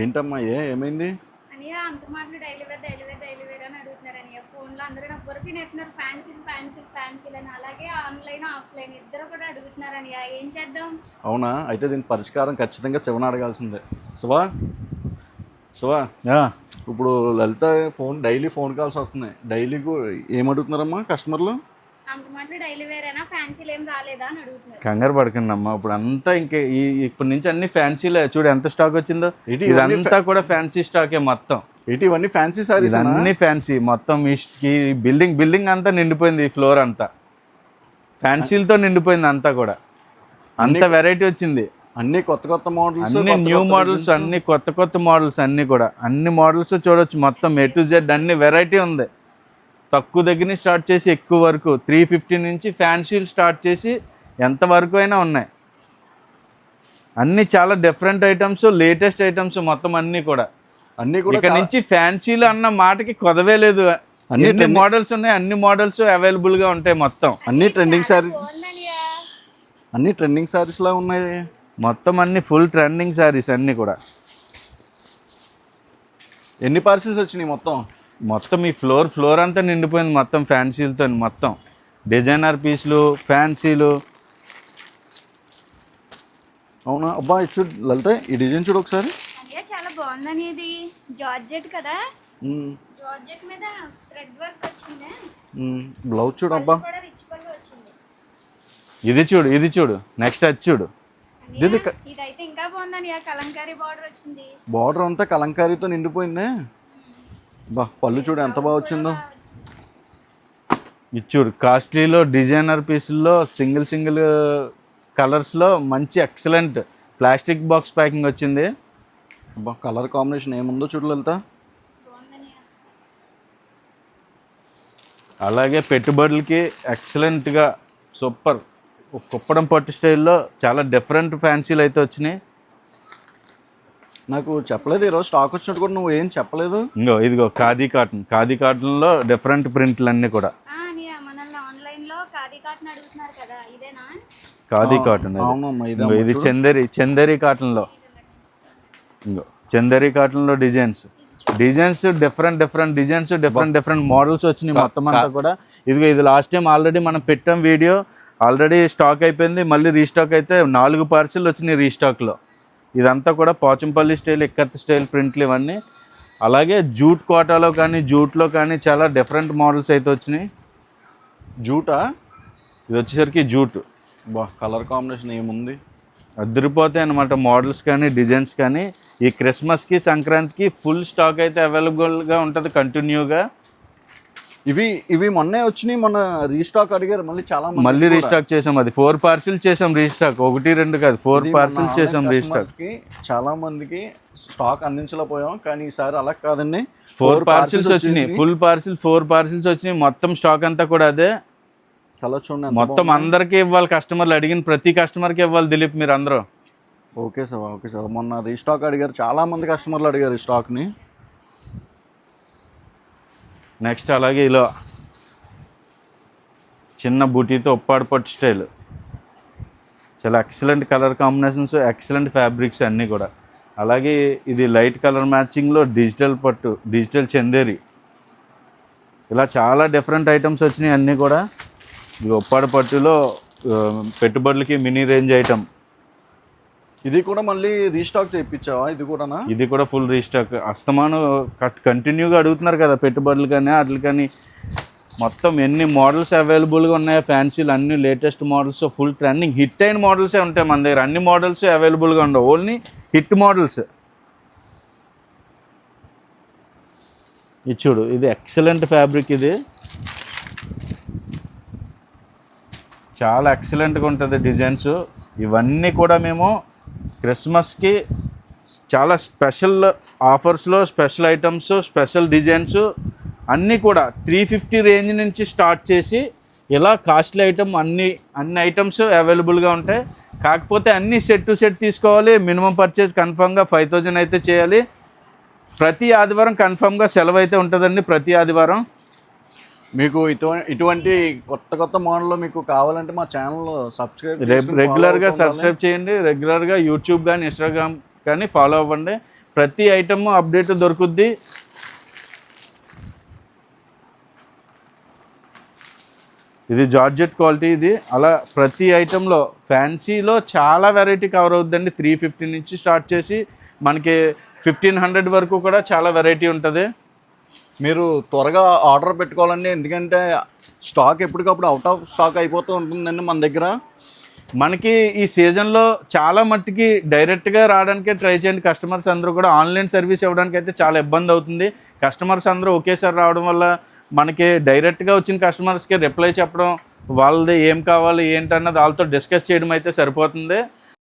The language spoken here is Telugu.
ఏంటమ్మా ఏమైంది? అనియ అంత మాటలు డైలీ వేర్ అని అడుగుతున్నారు అనియ. ఫోన్లో అందరూ నా బుర్ర తినేస్తున్నారు. ఫ్యాన్సీలు అని. అలాగే ఆన్లైన్ ఆఫ్లైన్ ఇద్దరు కూడా అడుగుతున్నారు అనియ. ఏం చేద్దాం? అవునా? అయితే దీనికి పరిష్కారం ఖచ్చితంగా శివని అడగాల్సిందే. శివ శివ ఇప్పుడు లలిత డైలీ ఫోన్ కాల్స్ వస్తున్నాయి. డైలీ ఏమడుగుతున్నారమ్మా కస్టమర్లు? అంత మాటలు డైలీ వేరేనా, ఫ్యాన్సీలు ఏం రాలేదా అని అడుగుతున్నారు. కంగారు పడకండి అమ్మా, ఇప్పుడు అంతా ఇంకే ఇప్పటి నుంచి అన్ని ఫ్యాన్సీలే. చూడు ఎంత స్టాక్ వచ్చిందో. ఇదంతా కూడా ఫ్యాన్సీ స్టాకే మొత్తం. ఇవన్నీ ఫ్యాన్సీ సారీస్, అన్ని ఫ్యాన్సీ మొత్తం. ఈ బిల్డింగ్ అంతా నిండిపోయింది. ఈ ఫ్లోర్ అంతా ఫ్యాన్సీలతో నిండిపోయింది అంతా కూడా. అంత వెరైటీ వచ్చింది. అన్ని కొత్త మోడల్స్, అన్ని న్యూ మోడల్స్, అన్ని కొత్త మోడల్స్ అన్ని కూడా. అన్ని మోడల్స్ చూడొచ్చు మొత్తం. A to Z అన్ని వెరైటీ ఉంది. తక్కువ దగ్గర నుంచి స్టార్ట్ చేసి ఎక్కువ వరకు 350 నుంచి ఫ్యాన్సీలు స్టార్ట్ చేసి ఎంత వరకు అయినా ఉన్నాయి. అన్నీ చాలా డిఫరెంట్ ఐటమ్స్, లేటెస్ట్ ఐటమ్స్ మొత్తం అన్నీ కూడా. ఇక్కడ నుంచి ఫ్యాన్సీలు అన్న మాటకి కొదవే లేదు. అన్ని మోడల్స్ ఉన్నాయి, అన్ని మోడల్స్ అవైలబుల్గా ఉంటాయి మొత్తం. అన్ని ట్రెండింగ్ సారీస్ లా ఉన్నాయి మొత్తం. అన్ని ఫుల్ ట్రెండింగ్ సారీస్ అన్నీ కూడా. ఎన్ని పార్సిల్స్ వచ్చినాయి మొత్తం ఈ ఫ్లోర్ అంతా నిండిపోయింది మొత్తం ఫ్యాన్సీలతో. మొత్తం డిజైనర్ పీసులు, ఫ్యాన్సీలు. అవునా? అబ్బా చూడు లలిత, ఈ డిజైన్ చూడు ఒకసారి. చాలా బాగుందని. ఇది జార్జెట్ కదా, జార్జెట్ మీద థ్రెడ్ వర్క్ వచ్చింది. బ్లౌజ్ చూడు. అబ్బా రిచ్ పళ్ళు వచ్చింది. ఇది చూడు నెక్స్ట్ అది చూడు. ఇదైతే ఇంకా బాగుందని. కలంకారీ బార్డర్ వచ్చింది. బార్డర్ అంతా కలంకారీతో నిండిపోయింది. బా పళ్ళు చూడు ఎంత బాగా వచ్చిందో. ఇది చూడు కాస్ట్లీలో డిజైనర్ పీసుల్లో సింగిల్ కలర్స్లో మంచి ఎక్సలెంట్ ప్లాస్టిక్ బాక్స్ ప్యాకింగ్ వచ్చింది. అబ్బా కలర్ కాంబినేషన్ ఏముందో చూడు లలిత. అలాగే పెట్టుబడులకి ఎక్సలెంట్గా సూపర్ కుప్పడం పట్టు స్టైల్లో చాలా డిఫరెంట్ ఫ్యాన్సీలు అయితే వచ్చినాయి. నాకు చెప్పలేదు ఈరోజు స్టాక్ వచ్చినట్టు కూడా, నువ్వు ఏం చెప్పలేదు. ఇదిగో ఖాదీ కాటన్లో డిఫరెంట్ ప్రింట్లు అన్నీ కూడా. ఖాదీ కాటన్ ఇది చందేరి కాటన్లో. చందేరి కాటన్లో designs different designs, different models వచ్చినాయి మొత్తం అంతా కూడా. ఇది లాస్ట్ టైం ఆల్రెడీ మనం పెట్టాం వీడియో. ఆల్రెడీ స్టాక్ అయిపోయింది. మళ్ళీ రీస్టాక్ అయితే 4 పార్సిల్ వచ్చినాయి రీస్టాక్లో. ఇదంతా కూడా పోచంపల్లి స్టైల్, ఇక్కత్ స్టైల్ ప్రింట్లు ఇవన్నీ. అలాగే జూట్ కోటాలో కానీ జూట్లో కానీ చాలా డిఫరెంట్ మోడల్స్ అయితే వచ్చినాయి. జూటా? ఇది వచ్చేసరికి జూట్. బా కలర్ కాంబినేషన్ ఏముంది, అదిరిపోతాయి అన్నమాట మోడల్స్ కానీ డిజైన్స్ కానీ. ఈ క్రిస్మస్కి సంక్రాంతికి ఫుల్ స్టాక్ అయితే అవైలబుల్గా ఉంటుంది కంటిన్యూగా. ఇవి మొన్నే వచ్చినాయి. మొన్న రీస్టాక్ అడిగారు మళ్ళీ రీస్టాక్ చేసాం. అది 4 పార్సిల్ చేసాం రీస్టాక్. 1 2 కాదు 4 పార్సిల్ చేసాం రీస్టాక్. చాలా మందికి స్టాక్ అందించలేకపోయాం, కానీ ఈసారి అలా కాదండి. 4 పార్సిల్స్ వచ్చినాయి. ఫుల్ పార్సిల్ 4 పార్సిల్స్ వచ్చినాయి. మొత్తం స్టాక్ అంతా కూడా అదే. కలర్ చూడండి మొత్తం అందరికీ ఇవ్వాలి. కస్టమర్లు అడిగిన ప్రతి కస్టమర్కి ఇవ్వాలి. దిలీప్ మీరు అందరూ ఓకే సార్. మొన్న రీస్టాక్ అడిగారు, చాలా మంది కస్టమర్లు అడిగారు ఈ స్టాక్ని. నెక్స్ట్ అలాగే ఇలా చిన్న బూటీతో ఉప్పాడు పట్టు స్టైల్. చాలా excellent colour combinations, excellent fabrics అన్నీ కూడా. అలాగే ఇది లైట్ కలర్ మ్యాచింగ్లో డిజిటల్ చందేరి. ఇలా చాలా డిఫరెంట్ ఐటమ్స్ వచ్చినాయి అన్నీ కూడా. ఇది ఉప్పాడు పట్టులో పెట్టుబడులకి మినీ రేంజ్ ఐటమ్. ఇది కూడా మళ్ళీ రీస్టాక్ చేయించావా? ఇది కూడా ఫుల్ రీస్టాక్. అస్తమాను కంటిన్యూగా అడుగుతున్నారు కదా పెట్టుబడులు కానీ వాటికి కానీ. మొత్తం ఎన్ని మోడల్స్ అవైలబుల్గా ఉన్నాయో ఫ్యాన్సీలు అన్ని latest models, full trending hit అయిన మోడల్సే ఉంటాయి మన దగ్గర. అన్ని మోడల్స్ అవైలబుల్గా ఉండవు, ఓన్లీ హిట్ మోడల్స్. ఇది చూడు, ఇది ఎక్సలెంట్ ఫ్యాబ్రిక్. ఇది చాలా ఎక్సలెంట్గా ఉంటుంది డిజైన్స్. ఇవన్నీ కూడా మేము క్రిస్మస్కి చాలా స్పెషల్ ఆఫర్స్లో స్పెషల్ ఐటమ్స్, స్పెషల్ డిజైన్స్ అన్నీ కూడా 350 రేంజ్ నుంచి స్టార్ట్ చేసి ఇలా కాస్ట్లీ ఐటమ్ అన్ని ఐటమ్స్ అవైలబుల్గా ఉంటాయి. కాకపోతే అన్నీ సెట్ టు సెట్ తీసుకోవాలి. మినిమం పర్చేజ్ కన్ఫామ్గా 5000 అయితే చేయాలి. ప్రతి ఆదివారం కన్ఫామ్గా సెలవు అయితే ఉంటుందండి. ప్రతి ఆదివారం మీకు ఇటువంటి కొత్త మోడల్లో మీకు కావాలంటే మా ఛానల్ రెగ్యులర్గా సబ్స్క్రైబ్ చేయండి. రెగ్యులర్గా యూట్యూబ్ కానీ ఇన్స్టాగ్రామ్ కానీ ఫాలో అవ్వండి. ప్రతి ఐటమ్ అప్డేట్ దొరుకుద్ది. ఇది జార్జెట్ క్వాలిటీ. ఇది అలా ప్రతి ఐటెంలో ఫ్యాన్సీలో చాలా వెరైటీ కవర్ అవుతుందండి. 350 నుంచి స్టార్ట్ చేసి మనకి 1500 వరకు కూడా చాలా వెరైటీ ఉంటుంది. మీరు త్వరగా ఆర్డర్ పెట్టుకోవాలండి, ఎందుకంటే స్టాక్ ఎప్పటికప్పుడు అవుట్ ఆఫ్ స్టాక్ అయిపోతూ ఉంటుందండి మన దగ్గర. మనకి ఈ సీజన్లో చాలా మట్టుకి డైరెక్ట్గా రావడానికే ట్రై చేయండి. కస్టమర్స్ అందరూ కూడా ఆన్లైన్ సర్వీస్ ఇవ్వడానికి అయితే చాలా ఇబ్బంది అవుతుంది. కస్టమర్స్ అందరూ ఒకేసారి రావడం వల్ల మనకి డైరెక్ట్గా వచ్చిన కస్టమర్స్కి రిప్లై చెప్పడం, వాళ్ళది ఏం కావాలి ఏంటన్నది వాళ్ళతో డిస్కస్ చేయడం అయితే సరిపోతుంది.